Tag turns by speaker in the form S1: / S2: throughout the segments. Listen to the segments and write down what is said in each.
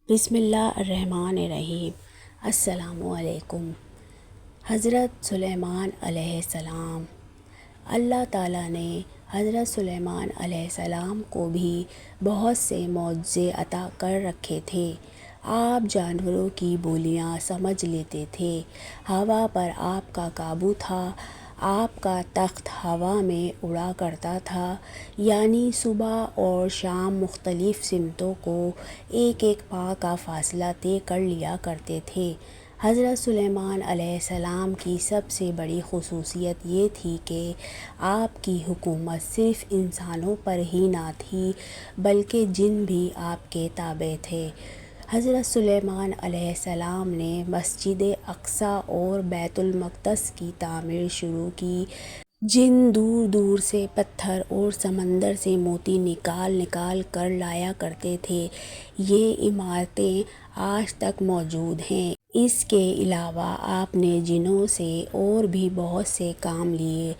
S1: بسم اللہ الرحمن الرحیم۔ السلام علیکم۔ حضرت سلیمان علیہ السلام۔ اللہ تعالیٰ نے حضرت سلیمان علیہ السلام کو بھی بہت سے معجزے عطا کر رکھے تھے۔ آپ جانوروں کی بولیاں سمجھ لیتے تھے، ہوا پر آپ کا قابو تھا، آپ کا تخت ہوا میں اڑا کرتا تھا، یعنی صبح اور شام مختلف سمتوں کو ایک ایک پاہ کا فاصلہ طے کر لیا کرتے تھے۔ حضرت سلیمان علیہ السلام کی سب سے بڑی خصوصیت یہ تھی کہ آپ کی حکومت صرف انسانوں پر ہی نہ تھی بلکہ جن بھی آپ کے تابع تھے۔ حضرت سلیمان علیہ السلام نے مسجد اقصیٰ اور بیت المقدس کی تعمیر شروع کی۔ جن دور دور سے پتھر اور سمندر سے موتی نکال نکال کر لایا کرتے تھے، یہ عمارتیں آج تک موجود ہیں۔ اس کے علاوہ آپ نے جنوں سے اور بھی بہت سے کام لیے۔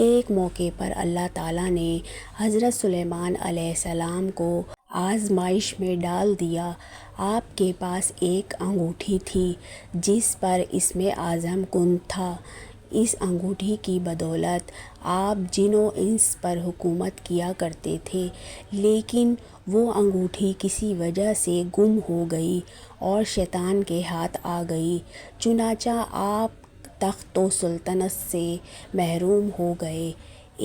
S1: ایک موقع پر اللہ تعالیٰ نے حضرت سلیمان علیہ السلام کو آزمائش میں ڈال دیا۔ آپ کے پاس ایک انگوٹھی تھی جس پر اسم اعظم کن تھا۔ اس انگوٹھی کی بدولت آپ جن و انس پر حکومت کیا کرتے تھے، لیکن وہ انگوٹھی کسی وجہ سے گم ہو گئی اور شیطان کے ہاتھ آ گئی، چنانچہ آپ تخت و سلطنت سے محروم ہو گئے۔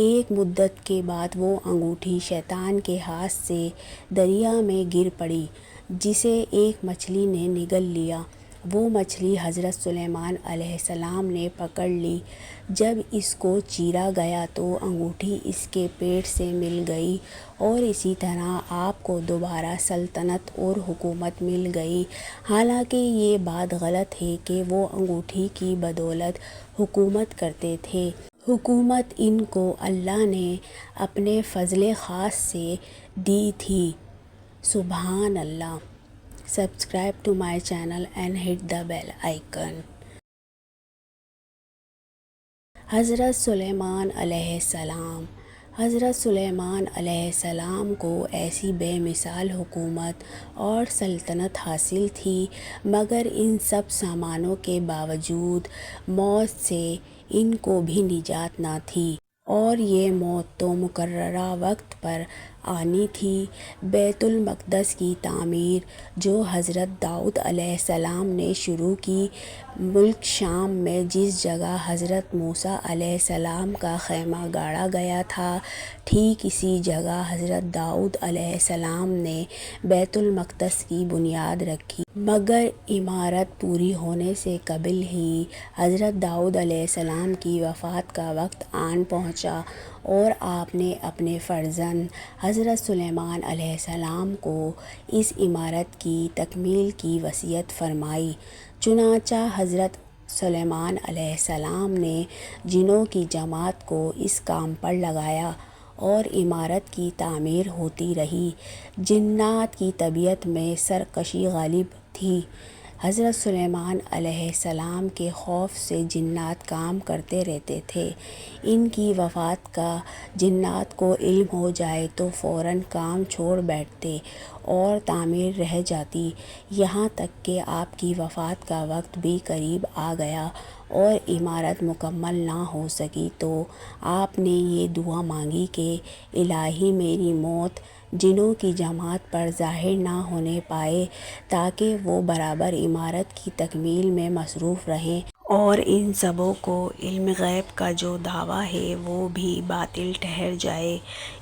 S1: ایک مدت کے بعد وہ انگوٹھی شیطان کے ہاتھ سے دریا میں گر پڑی، جسے ایک مچھلی نے نگل لیا۔ وہ مچھلی حضرت سلیمان علیہ السلام نے پکڑ لی۔ جب اس کو چیرا گیا تو انگوٹھی اس کے پیٹ سے مل گئی اور اسی طرح آپ کو دوبارہ سلطنت اور حکومت مل گئی۔ حالانکہ یہ بات غلط ہے کہ وہ انگوٹھی کی بدولت حکومت کرتے تھے۔ حکومت ان کو اللہ نے اپنے فضل خاص سے دی تھی۔ سبحان اللہ۔ Subscribe to my channel and hit the bell icon۔ حضرت سلیمان علیہ السلام۔ حضرت سلیمان علیہ السلام کو ایسی بے مثال حکومت اور سلطنت حاصل تھی، مگر ان سب سامانوں کے باوجود موت سے ان کو بھی نجات نہ تھی، اور یہ موت تو مقررہ وقت پر آنی تھی۔ بیت المقدس کی تعمیر جو حضرت داؤد علیہ السلام نے شروع کی، ملک شام میں جس جگہ حضرت موسیٰ علیہ السلام کا خیمہ گاڑا گیا تھا، ٹھیک اسی جگہ حضرت داؤد علیہ السلام نے بیت المقدس کی بنیاد رکھی۔ مگر عمارت پوری ہونے سے قبل ہی حضرت داؤد علیہ السلام کی وفات کا وقت آن پہنچا اور آپ نے اپنے فرزند حضرت سلیمان علیہ السلام کو اس عمارت کی تکمیل کی وصیت فرمائی۔ چنانچہ حضرت سلیمان علیہ السلام نے جنوں کی جماعت کو اس کام پر لگایا اور عمارت کی تعمیر ہوتی رہی۔ جنات کی طبیعت میں سرکشی غالب تھی۔ حضرت سلیمان علیہ السلام کے خوف سے جنات کام کرتے رہتے تھے۔ ان کی وفات کا جنات کو علم ہو جائے تو فوراً کام چھوڑ بیٹھتے اور تعمیر رہ جاتی، یہاں تک کہ آپ کی وفات کا وقت بھی قریب آ گیا اور عمارت مکمل نہ ہو سکی تو آپ نے یہ دعا مانگی کہ الہی میری موت جنوں کی جماعت پر ظاہر نہ ہونے پائے، تاکہ وہ برابر عمارت کی تکمیل میں مصروف رہیں اور ان سبوں کو علم غیب کا جو دعویٰ ہے وہ بھی باطل ٹھہر جائے۔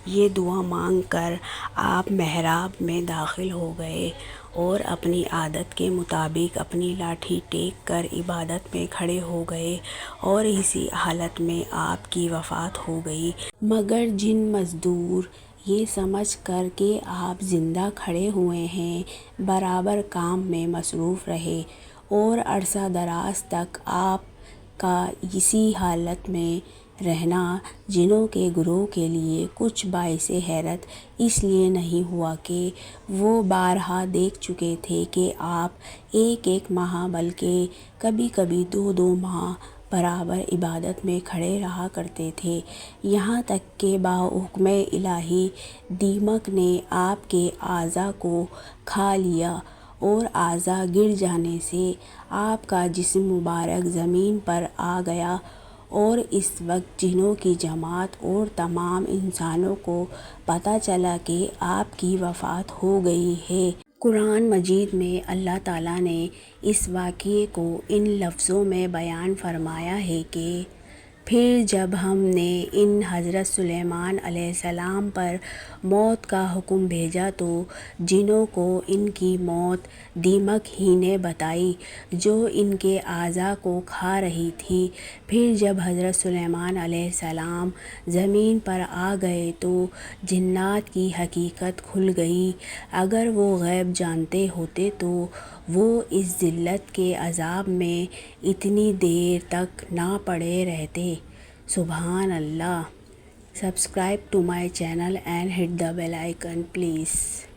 S1: یہ دعا مانگ کر آپ محراب میں داخل ہو گئے اور اپنی عادت کے مطابق اپنی لاٹھی ٹیک کر عبادت میں کھڑے ہو گئے، اور اسی حالت میں آپ کی وفات ہو گئی۔ مگر جن مزدور یہ سمجھ کر کہ آپ زندہ کھڑے ہوئے ہیں، برابر کام میں مصروف رہے، اور عرصہ دراز تک آپ کا اسی حالت میں رہنا جنوں کے گروہ کے لیے کچھ باعث حیرت اس لیے نہیں ہوا کہ وہ بارہا دیکھ چکے تھے کہ آپ ایک ایک ماہ بلکہ کبھی کبھی دو دو ماہ برابر عبادت میں کھڑے رہا کرتے تھے، یہاں تک کہ بحکم الہی دیمک نے آپ کے اعضاء کو کھا لیا اور اعضاء گر جانے سے آپ کا جسم مبارک زمین پر آ گیا، اور اس وقت جنوں کی جماعت اور تمام انسانوں کو پتہ چلا کہ آپ کی وفات ہو گئی ہے۔ قرآن مجید میں اللہ تعالیٰ نے اس واقعے کو ان لفظوں میں بیان فرمایا ہے کہ پھر جب ہم نے ان حضرت سلیمان علیہ السلام پر موت کا حکم بھیجا تو جنوں کو ان کی موت دیمک ہی نے بتائی جو ان کے اعضاء کو کھا رہی تھی۔ پھر جب حضرت سلیمان علیہ السلام زمین پر آ گئے تو جنات کی حقیقت کھل گئی۔ اگر وہ غیب جانتے ہوتے تو وہ اس ذلت کے عذاب میں اتنی دیر تک نہ پڑے رہتے۔ سبحان اللہ۔ Subscribe to my channel and hit the bell icon please.